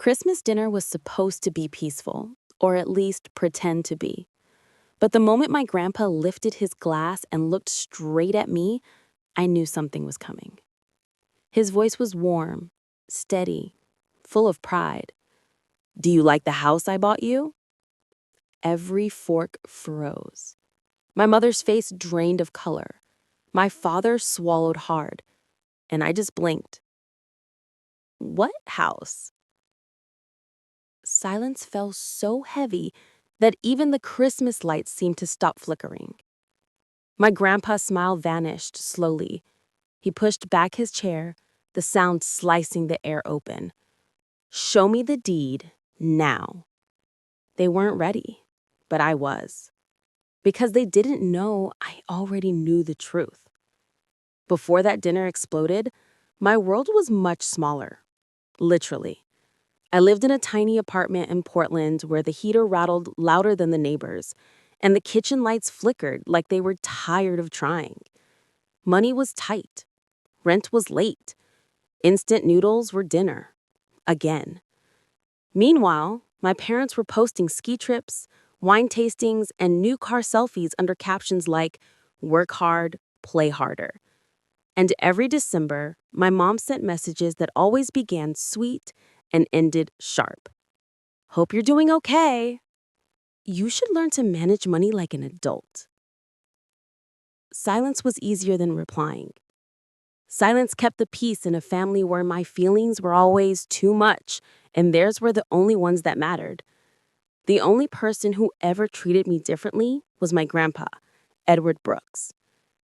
Christmas dinner was supposed to be peaceful, or at least pretend to be. But the moment my grandpa lifted his glass and looked straight at me, I knew something was coming. His voice was warm, steady, full of pride. "Do you like the house I bought you?" Every fork froze. My mother's face drained of color. My father swallowed hard, and I just blinked. "What house?" Silence fell so heavy that even the Christmas lights seemed to stop flickering. My grandpa's smile vanished slowly. He pushed back his chair, the sound slicing the air open. "Show me the deed, now." They weren't ready, but I was. Because they didn't know I already knew the truth. Before that dinner exploded, my world was much smaller. Literally. I lived in a tiny apartment in Portland where the heater rattled louder than the neighbors, and the kitchen lights flickered like they were tired of trying. Money was tight. Rent was late. Instant noodles were dinner. Again. Meanwhile, my parents were posting ski trips, wine tastings, and new car selfies under captions like, "Work hard, play harder." And every December, my mom sent messages that always began sweet and ended sharp. "Hope you're doing okay. You should learn to manage money like an adult." Silence was easier than replying. Silence kept the peace in a family where my feelings were always too much, and theirs were the only ones that mattered. The only person who ever treated me differently was my grandpa, Edward Brooks.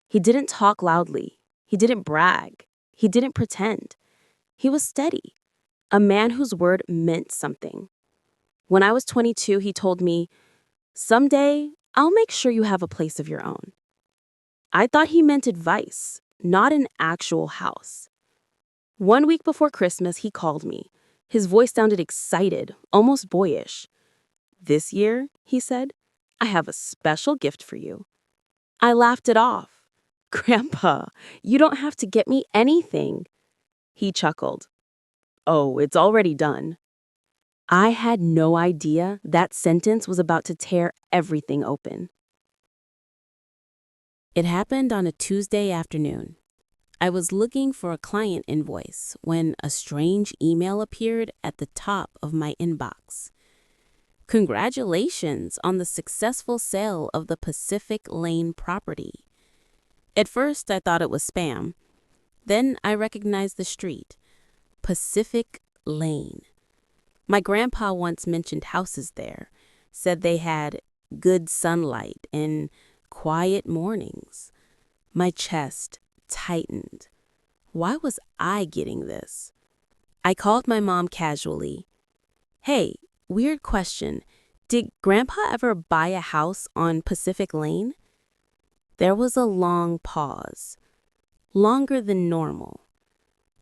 He didn't talk loudly. He didn't brag. He didn't pretend. He was steady, a man whose word meant something. When I was 22, he told me, "Someday, I'll make sure you have a place of your own." I thought he meant advice, not an actual house. One week before Christmas, he called me. His voice sounded excited, almost boyish. "This year," he said, "I have a special gift for you." I laughed it off. "Grandpa, you don't have to get me anything." He chuckled. "Oh, it's already done." I had no idea that sentence was about to tear everything open. It happened on a Tuesday afternoon. I was looking for a client invoice when a strange email appeared at the top of my inbox. "Congratulations on the successful sale of the Pacific Lane property." At first, I thought it was spam. Then I recognized the street. Pacific Lane. My grandpa once mentioned houses there, said they had good sunlight and quiet mornings. My chest tightened. Why was I getting this? I called my mom casually. "Hey, weird question. Did Grandpa ever buy a house on Pacific Lane?" There was a long pause, longer than normal.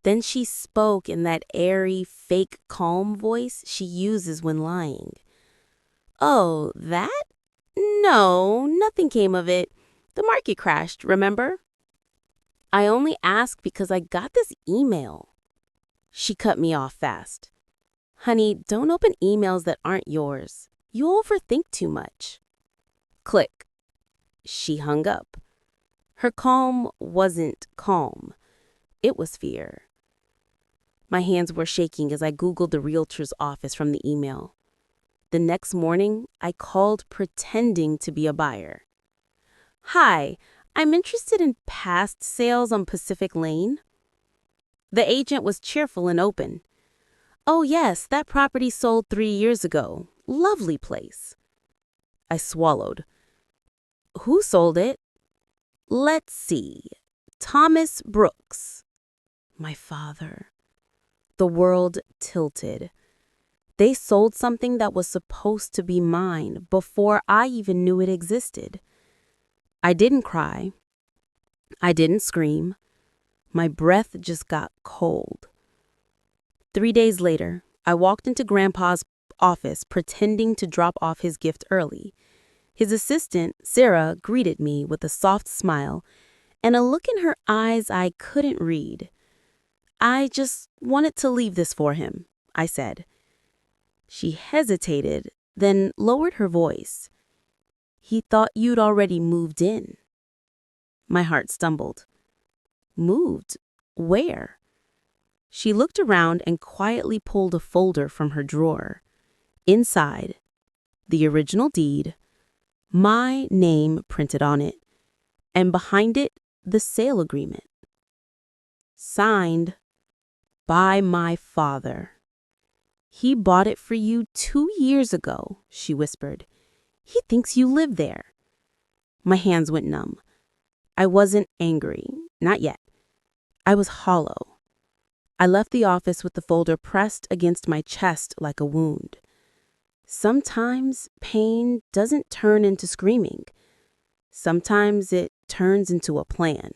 Then she spoke in that airy, fake calm voice she uses when lying. "Oh, that? No, nothing came of it. The market crashed, remember?" "I only asked because I got this email." She cut me off fast. "Honey, don't open emails that aren't yours. You overthink too much." Click. She hung up. Her calm wasn't calm. It was fear. My hands were shaking as I Googled the realtor's office from the email. The next morning, I called pretending to be a buyer. "Hi, I'm interested in past sales on Pacific Lane." The agent was cheerful and open. "Oh yes, that property sold 3 years ago. Lovely place." I swallowed. "Who sold it?" "Let's see. Thomas Brooks." My father. The world tilted. They sold something that was supposed to be mine before I even knew it existed. I didn't cry. I didn't scream. My breath just got cold. 3 days later, I walked into Grandpa's office pretending to drop off his gift early. His assistant, Sarah, greeted me with a soft smile and a look in her eyes I couldn't read. "I just wanted to leave this for him," I said. She hesitated, then lowered her voice. He thought you'd already moved in. My heart stumbled. Moved? Where? She looked around and quietly pulled a folder from her drawer. Inside, the original deed, my name printed on it, and behind it, the sale agreement. Signed by my father. He bought it for you 2 years ago, she whispered. He thinks you live there. My hands went numb. I wasn't angry, not yet. I was hollow. I left the office with the folder pressed against my chest like a wound. Sometimes pain doesn't turn into screaming. Sometimes it turns into a plan.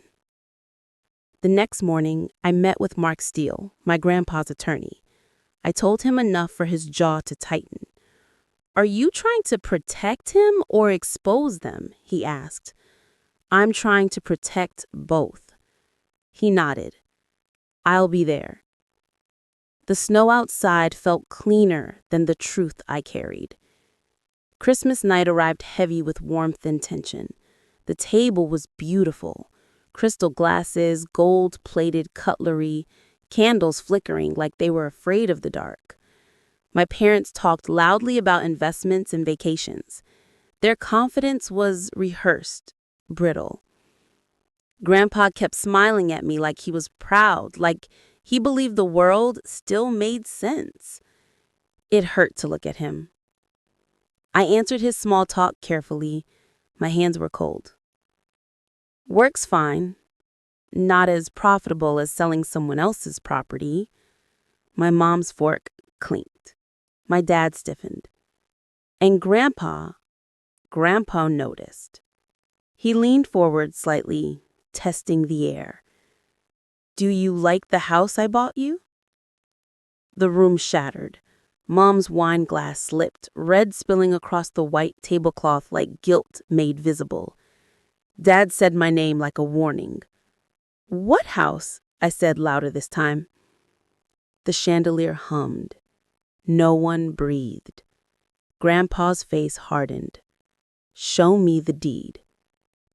The next morning, I met with Mark Steele, my grandpa's attorney. I told him enough for his jaw to tighten. Are you trying to protect him or expose them? He asked. I'm trying to protect both. He nodded. I'll be there. The snow outside felt cleaner than the truth I carried. Christmas night arrived heavy with warmth and tension. The table was beautiful. Crystal glasses, gold-plated cutlery, candles flickering like they were afraid of the dark. My parents talked loudly about investments and vacations. Their confidence was rehearsed, brittle. Grandpa kept smiling at me like he was proud, like he believed the world still made sense. It hurt to look at him. I answered his small talk carefully. My hands were cold. Work's fine. Not as profitable as selling someone else's property. My mom's fork clinked. My dad stiffened. And Grandpa noticed. He leaned forward slightly, testing the air. Do you like the house I bought you? The room shattered. Mom's wine glass slipped, red spilling across the white tablecloth like guilt made visible. Dad said my name like a warning. What house? I said louder this time. The chandelier hummed. No one breathed. Grandpa's face hardened. Show me the deed.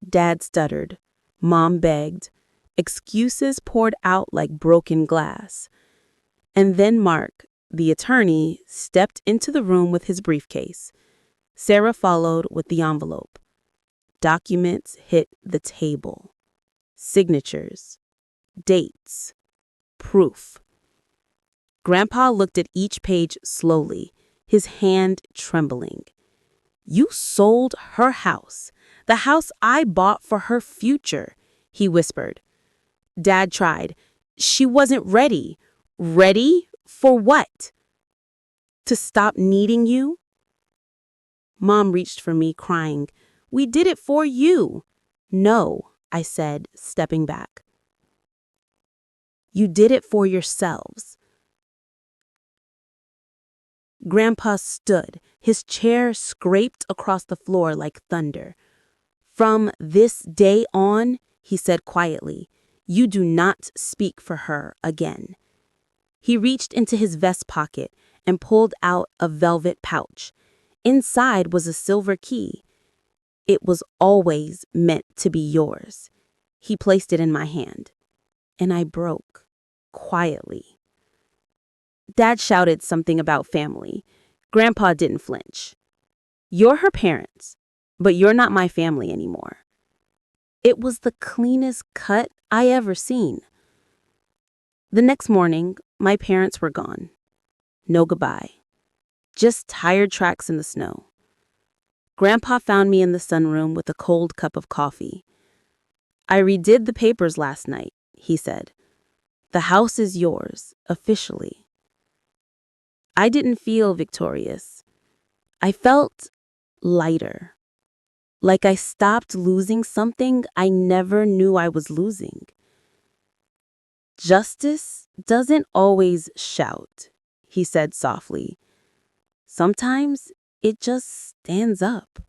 Dad stuttered. Mom begged. Excuses poured out like broken glass. And then Mark, the attorney, stepped into the room with his briefcase. Sarah followed with the envelope. Documents hit the table. Signatures. Dates. Proof. Grandpa looked at each page slowly, his hand trembling. You sold her house, the house I bought for her future, he whispered. Dad tried. She wasn't ready. Ready for what? To stop needing you? Mom reached for me, crying, We did it for you. No, I said, stepping back. You did it for yourselves. Grandpa stood, his chair scraped across the floor like thunder. From this day on, he said quietly, you do not speak for her again. He reached into his vest pocket and pulled out a velvet pouch. Inside was a silver key. It was always meant to be yours. He placed it in my hand, and I broke, quietly. Dad shouted something about family. Grandpa didn't flinch. You're her parents, but you're not my family anymore. It was the cleanest cut I ever seen. The next morning, my parents were gone. No goodbye. Just tired tracks in the snow. Grandpa found me in the sunroom with a cold cup of coffee. I redid the papers last night, he said. The house is yours, officially. I didn't feel victorious. I felt lighter. Like I stopped losing something I never knew I was losing. Justice doesn't always shout, he said softly. Sometimes it just stands up.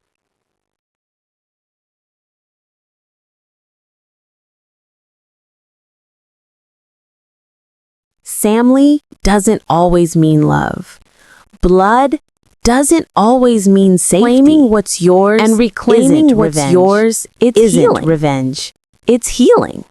Family doesn't always mean love. Blood doesn't always mean safety. Claiming what's yours and reclaiming isn't what's revenge. yours, it's isn't healing. revenge. It's healing.